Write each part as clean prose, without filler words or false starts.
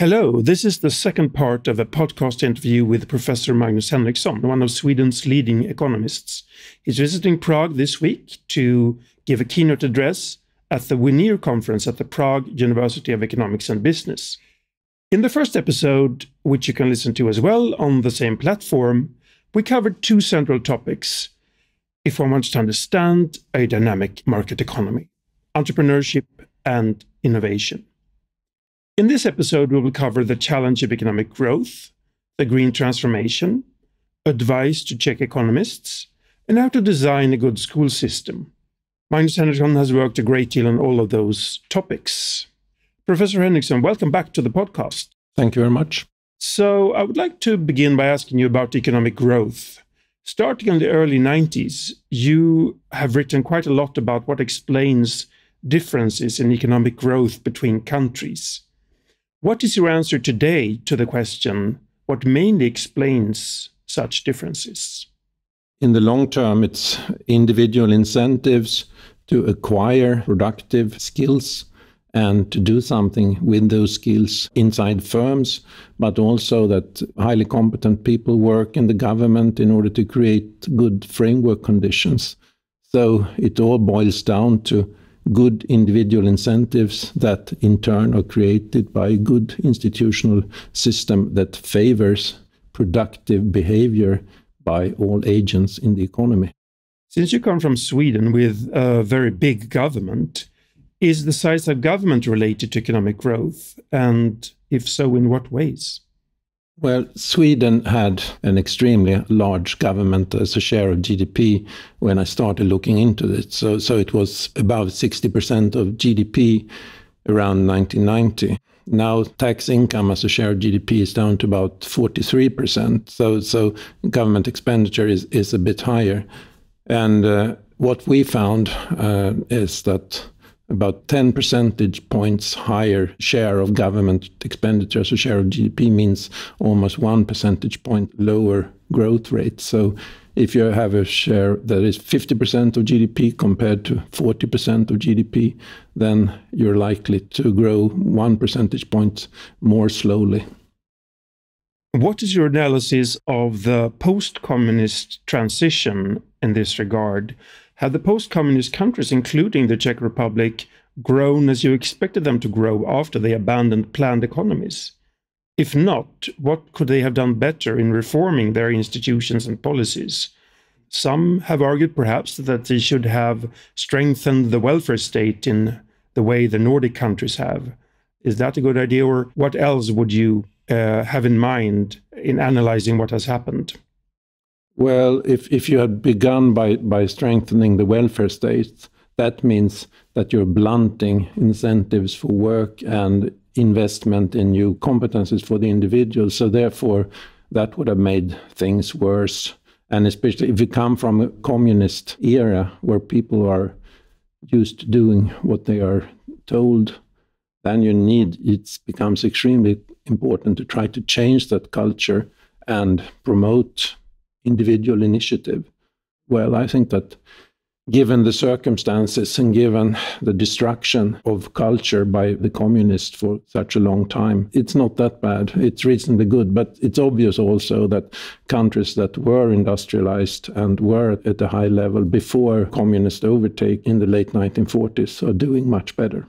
Hello, this is the second part of a podcast interview with Professor Magnus Henrekson, one of Sweden's leading economists. He's visiting Prague this week to give a keynote address at the Winnear Conference at the Prague University of Economics and Business. In the first episode, which you can listen to as well on the same platform, we covered two central topics if one wants to understand a dynamic market economy: entrepreneurship and innovation. In this episode, we will cover the challenge of economic growth, the green transformation, advice to Czech economists, and how to design a good school system. Magnus Henrekson has worked a great deal on all of those topics. Professor Henrekson, welcome back to the podcast. Thank you very much. So I would like to begin by asking you about economic growth. Starting in the early 90s, you have written quite a lot about what explains differences in economic growth between countries. What is your answer today to the question, what mainly explains such differences? In the long term, it's individual incentives to acquire productive skills and to do something with those skills inside firms, but also that highly competent people work in the government in order to create good framework conditions. So it all boils down to good individual incentives that in turn are created by a good institutional system that favors productive behavior by all agents in the economy. Since you come from Sweden with a very big government, is the size of government related to economic growth? And if so, in what ways? Well, Sweden had an extremely large government as a share of GDP when I started looking into it. So it was above 60% of GDP around 1990. Now tax income as a share of GDP is down to about 43%. So government expenditure is a bit higher. And what we found is that about 10 percentage points higher share of government expenditure as a share of GDP means almost 1 percentage point lower growth rate. So if you have a share that is 50% of GDP compared to 40% of GDP, then you're likely to grow 1 percentage point more slowly. What is your analysis of the post-communist transition in this regard? Have the post-communist countries, including the Czech Republic, grown as you expected them to grow after they abandoned planned economies? If not, what could they have done better in reforming their institutions and policies? Some have argued perhaps that they should have strengthened the welfare state in the way the Nordic countries have. Is that a good idea, or what else would you have in mind in analyzing what has happened? Well, if you had begun by strengthening the welfare state, that means that you're blunting incentives for work and investment in new competencies for the individual. So therefore, that would have made things worse. And especially if you come from a communist era where people are used to doing what they are told, then it becomes extremely important to try to change that culture and promote individual initiative. Well, I think that given the circumstances and given the destruction of culture by the communists for such a long time, it's not that bad. It's reasonably good, but it's obvious also that countries that were industrialized and were at a high level before communist overtake in the late 1940s are doing much better.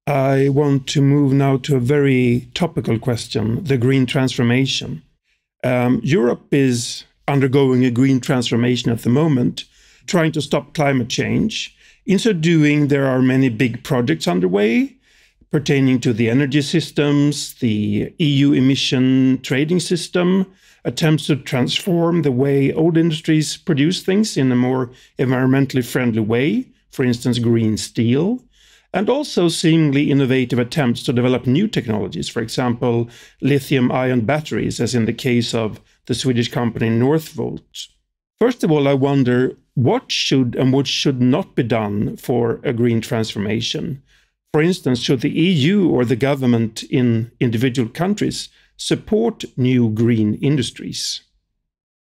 I want to move now to a very topical question, the green transformation. Europe is undergoing a green transformation at the moment, trying to stop climate change. In so doing, there are many big projects underway pertaining to the energy systems, the EU emission trading system, attempts to transform the way old industries produce things in a more environmentally friendly way, for instance, green steel, and also seemingly innovative attempts to develop new technologies, for example, lithium-ion batteries, as in the case of the Swedish company Northvolt. First of all, I wonder what should and what should not be done for a green transformation. For instance, should the EU or the government in individual countries support new green industries?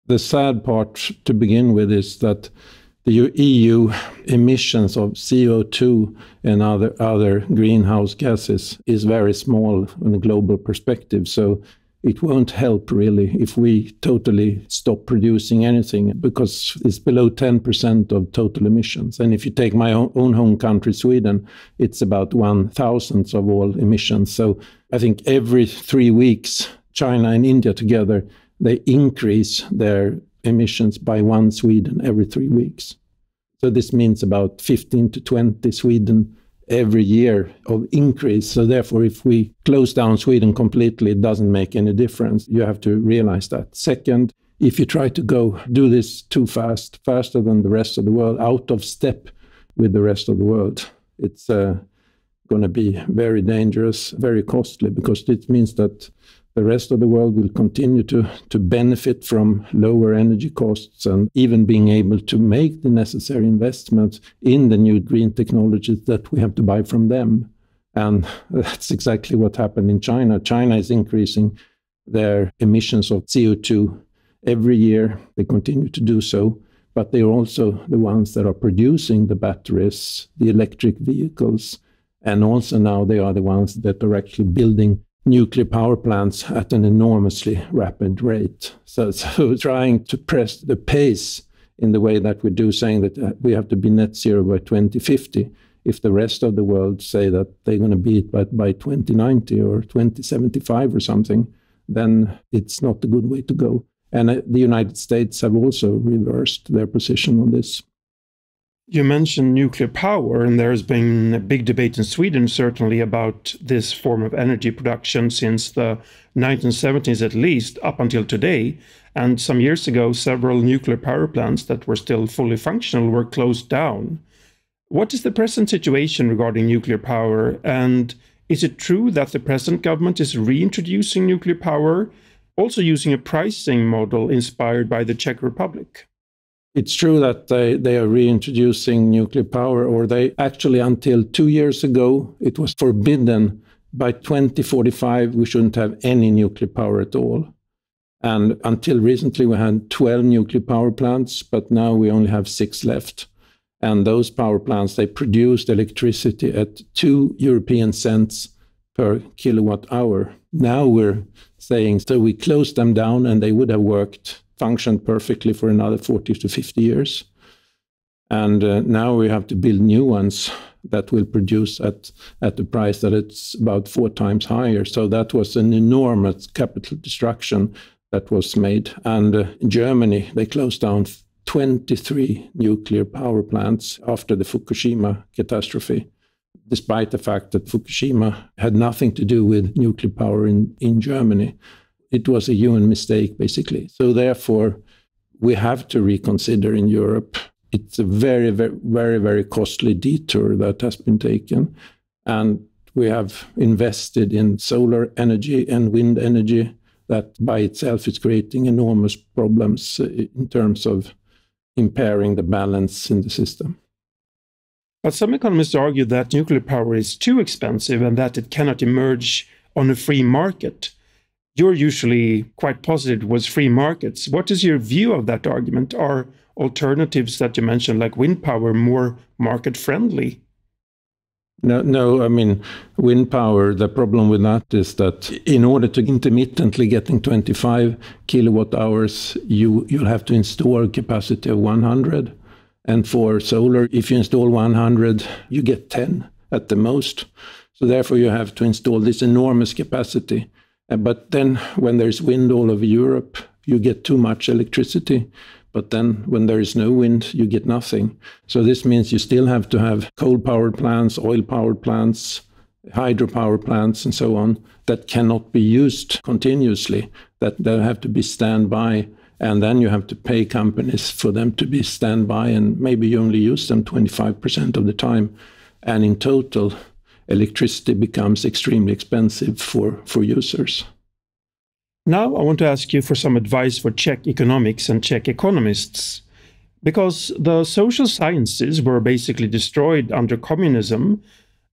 The sad part to begin with is that the EU emissions of CO2 and other greenhouse gases is very small in a global perspective. So it won't help really if we totally stop producing anything, because it's below 10% of total emissions. And if you take my own home country, Sweden, it's about 1,000th of all emissions. So I think every 3 weeks, China and India together, they increase their emissions by 1 Sweden every 3 weeks. So this means about 15 to 20 Sweden every year of increase. So therefore, if we close down Sweden completely, it doesn't make any difference. You have to realize that. Second, if you try to do this too fast, faster than the rest of the world, out of step with the rest of the world, it's going to be very dangerous, very costly, because it means that the rest of the world will continue to benefit from lower energy costs and even being able to make the necessary investments in the new green technologies that we have to buy from them. And that's exactly what happened in China. China is increasing their emissions of CO2 every year. They continue to do so, but they're also the ones that are producing the batteries, the electric vehicles, and also now they are the ones that are actually building nuclear power plants at an enormously rapid rate. So trying to press the pace in the way that we do, saying that we have to be net zero by 2050, if the rest of the world say that they're going to be it by 2090 or 2075 or something, then it's not a good way to go. And the United States have also reversed their position on this. You mentioned nuclear power, and there's been a big debate in Sweden, certainly, about this form of energy production since the 1970s at least, up until today. And some years ago, several nuclear power plants that were still fully functional were closed down. What is the present situation regarding nuclear power? And is it true that the present government is reintroducing nuclear power, also using a pricing model inspired by the Czech Republic? It's true that they are reintroducing nuclear power, or they actually, until 2 years ago, it was forbidden. By 2045, we shouldn't have any nuclear power at all. And until recently, we had 12 nuclear power plants, but now we only have 6 left. And those power plants, they produced electricity at 2 European cents per kilowatt hour. Now we're saying, so we closed them down and they would have functioned perfectly for another 40 to 50 years. And now we have to build new ones that will produce at the price that it's about 4 times higher. So that was an enormous capital destruction that was made. And in Germany, they closed down 23 nuclear power plants after the Fukushima catastrophe, despite the fact that Fukushima had nothing to do with nuclear power in Germany. It was a human mistake, basically. So therefore, we have to reconsider in Europe. It's a very, very, very, very costly detour that has been taken. And we have invested in solar energy and wind energy that by itself is creating enormous problems in terms of impairing the balance in the system. But some economists argue that nuclear power is too expensive and that it cannot emerge on a free market. You're usually quite positive towards free markets. What is your view of that argument? Are alternatives that you mentioned, like wind power, more market-friendly? No, I mean, wind power, the problem with that is that in order to intermittently getting 25 kilowatt hours, you'll have to install a capacity of 100. And for solar, if you install 100, you get 10 at the most. So therefore, you have to install this enormous capacity. But then when there's wind all over Europe, you get too much electricity. But then when there is no wind, you get nothing. So this means you still have to have coal-powered plants, oil-powered plants, hydropower plants, and so on, that cannot be used continuously, that they have to be standby. And then you have to pay companies for them to be standby, and maybe you only use them 25% of the time. And in total, electricity becomes extremely expensive for users. Now I want to ask you for some advice for Czech economics and Czech economists. Because the social sciences were basically destroyed under communism,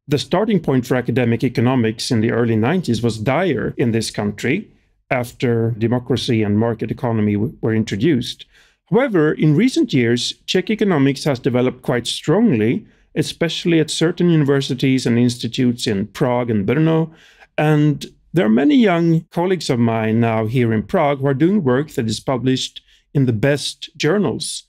the starting point for academic economics in the early 90s was dire in this country after democracy and market economy were introduced. However, in recent years, Czech economics has developed quite strongly, especially at certain universities and institutes in Prague and Brno. And there are many young colleagues of mine now here in Prague who are doing work that is published in the best journals.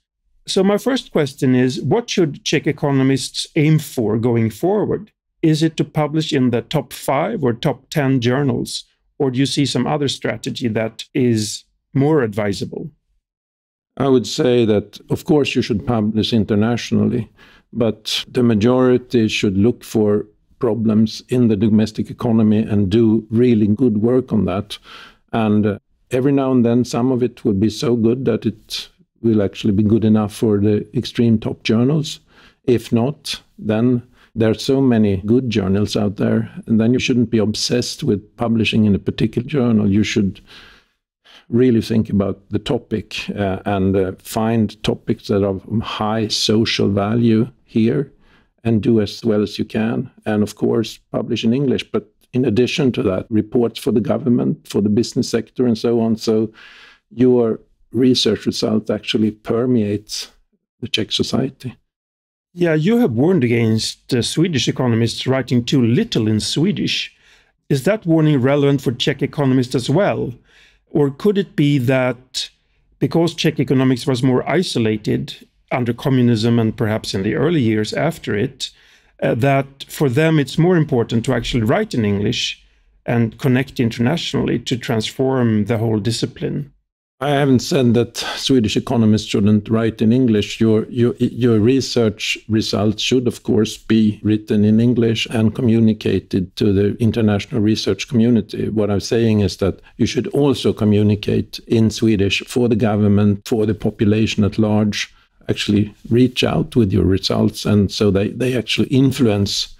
So my first question is, what should Czech economists aim for going forward? Is it to publish in the top 5 or top 10 journals? Or do you see some other strategy that is more advisable? I would say that, of course, you should publish internationally, but the majority should look for problems in the domestic economy and do really good work on that. And every now and then, some of it will be so good that it will actually be good enough for the extreme top journals. If not, then there are so many good journals out there, and then you shouldn't be obsessed with publishing in a particular journal. You should really think about the topic and find topics that are of high social value here and do as well as you can. And of course, publish in English. But in addition to that, reports for the government, for the business sector and so on. So your research result actually permeates the Czech society. Yeah, you have warned against Swedish economists writing too little in Swedish. Is that warning relevant for Czech economists as well? Or could it be that because Czech economics was more isolated under communism and perhaps in the early years after it, that for them it's more important to actually write in English and connect internationally to transform the whole discipline? I haven't said that Swedish economists shouldn't write in English. Your research results should, of course, be written in English and communicated to the international research community. What I'm saying is that you should also communicate in Swedish for the government, for the population at large, actually reach out with your results, and so they actually influence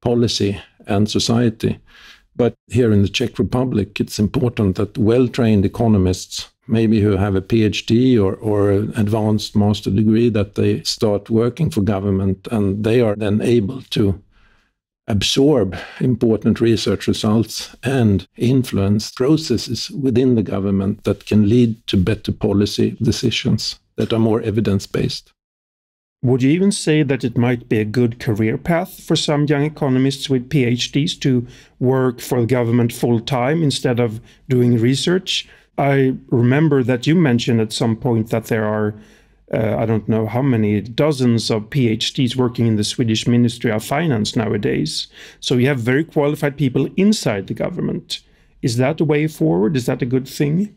policy and society. But here in the Czech Republic, it's important that well-trained economists, maybe who have a PhD or an advanced master degree, that they start working for government, and they are then able to absorb important research results and influence processes within the government that can lead to better policy decisions that are more evidence-based. Would you even say that it might be a good career path for some young economists with PhDs to work for the government full-time instead of doing research? I remember that you mentioned at some point that there are, I don't know how many, dozens of PhDs working in the Swedish Ministry of Finance nowadays. So you have very qualified people inside the government. Is that a way forward? Is that a good thing?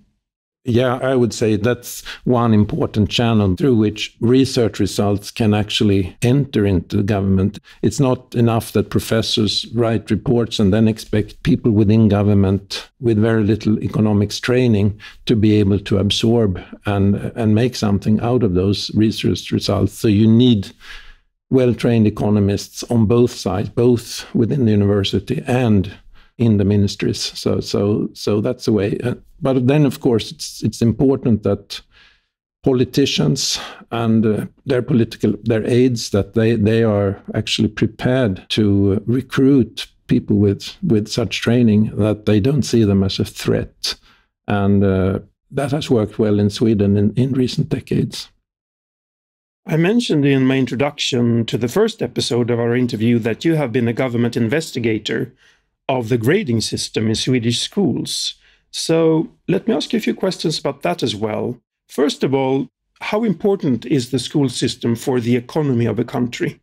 Yeah, I would say that's one important channel through which research results can actually enter into the government. It's not enough that professors write reports and then expect people within government with very little economics training to be able to absorb and make something out of those research results. So you need well-trained economists on both sides, both within the university and in the ministries. So that's the way. But then, of course, it's important that politicians and their aides, that they are actually prepared to recruit people with such training, that they don't see them as a threat. And that has worked well in Sweden in recent decades. I mentioned in my introduction to the first episode of our interview that you have been a government investigator of the grading system in Swedish schools. So let me ask you a few questions about that as well. First of all, how important is the school system for the economy of a country?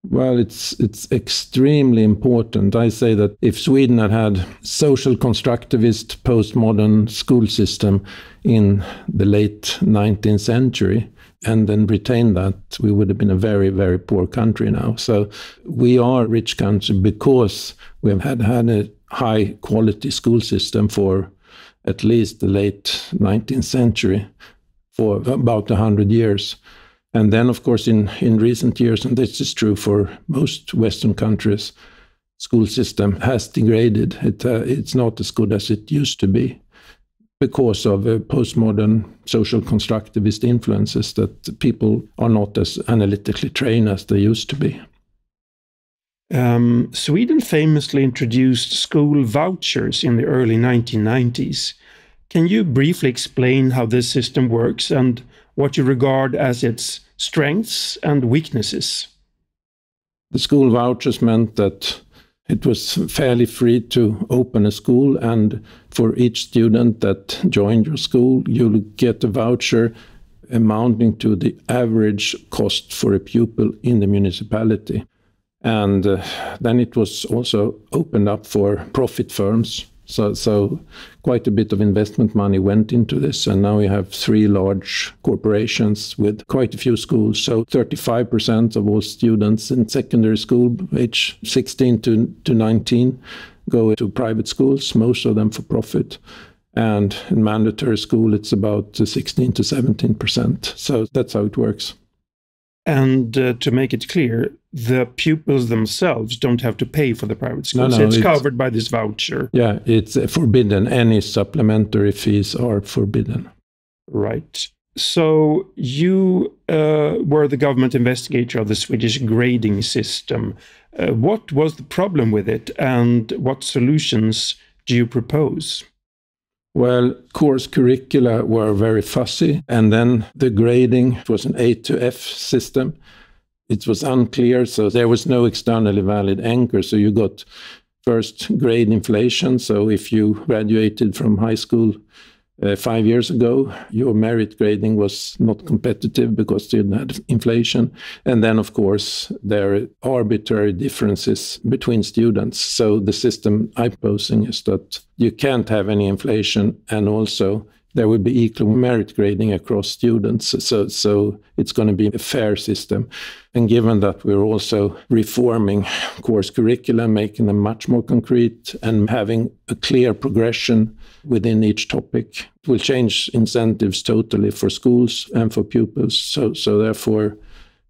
Well, it's extremely important. I say that if Sweden had social constructivist postmodern school system in the late 19th century and then retained that, we would have been a very, very poor country now. So we are a rich country because we have had a high quality school system for at least the late 19th century, for about 100 years. And then, of course, in recent years, and this is true for most Western countries, school system has degraded. It's not as good as it used to be because of postmodern social constructivist influences, that people are not as analytically trained as they used to be. Sweden famously introduced school vouchers in the early 1990s. Can you briefly explain how this system works and what you regard as its strengths and weaknesses? The school vouchers meant that it was fairly free to open a school, and for each student that joined your school, you'll get a voucher amounting to the average cost for a pupil in the municipality. And then it was also opened up for profit firms. So quite a bit of investment money went into this, and now we have 3 large corporations with quite a few schools. So 35% of all students in secondary school, age 16 to 19, go to private schools, most of them for profit. And in mandatory school, it's about 16 to 17%. So that's how it works. And to make it clear, the pupils themselves don't have to pay for the private school. No, so it's covered by this voucher. Yeah, it's forbidden. Any supplementary fees are forbidden. Right. So you were the government investigator of the Swedish grading system. What was the problem with it, and what solutions do you propose? Well, course curricula were very fussy, and then the grading was an A to F system. It was unclear, so there was no externally valid anchor. So you got first grade inflation. So if you graduated from high school 5 years ago, your merit grading was not competitive because you didn't have inflation. And then, of course, there are arbitrary differences between students. So the system I'm posing is that you can't have any inflation, and also there will be equal merit grading across students. So it's going to be a fair system. And given that we're also reforming course curricula, making them much more concrete and having a clear progression within each topic, it will change incentives totally for schools and for pupils. So therefore,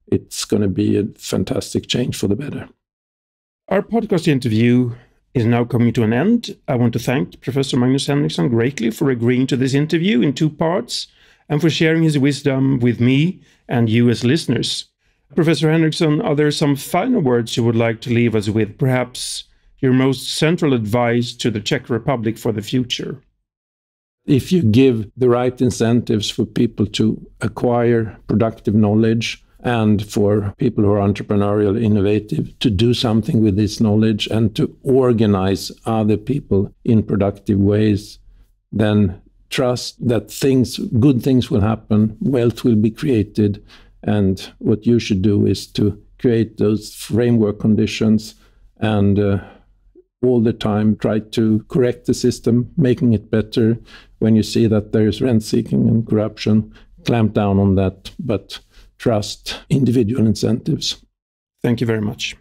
it's going to be a fantastic change for the better. Our podcast interview is now coming to an end. I want to thank Professor Magnus Henrekson greatly for agreeing to this interview in 2 parts and for sharing his wisdom with me and you as listeners. Professor Henrekson, are there some final words you would like to leave us with, perhaps your most central advice to the Czech Republic for the future? If you give the right incentives for people to acquire productive knowledge, and for people who are entrepreneurial, innovative, to do something with this knowledge and to organize other people in productive ways, then trust that good things will happen, wealth will be created, and what you should do is to create those framework conditions and all the time try to correct the system, making it better. When you see that there is rent-seeking and corruption, clamp down on that, but trust individual incentives. Thank you very much.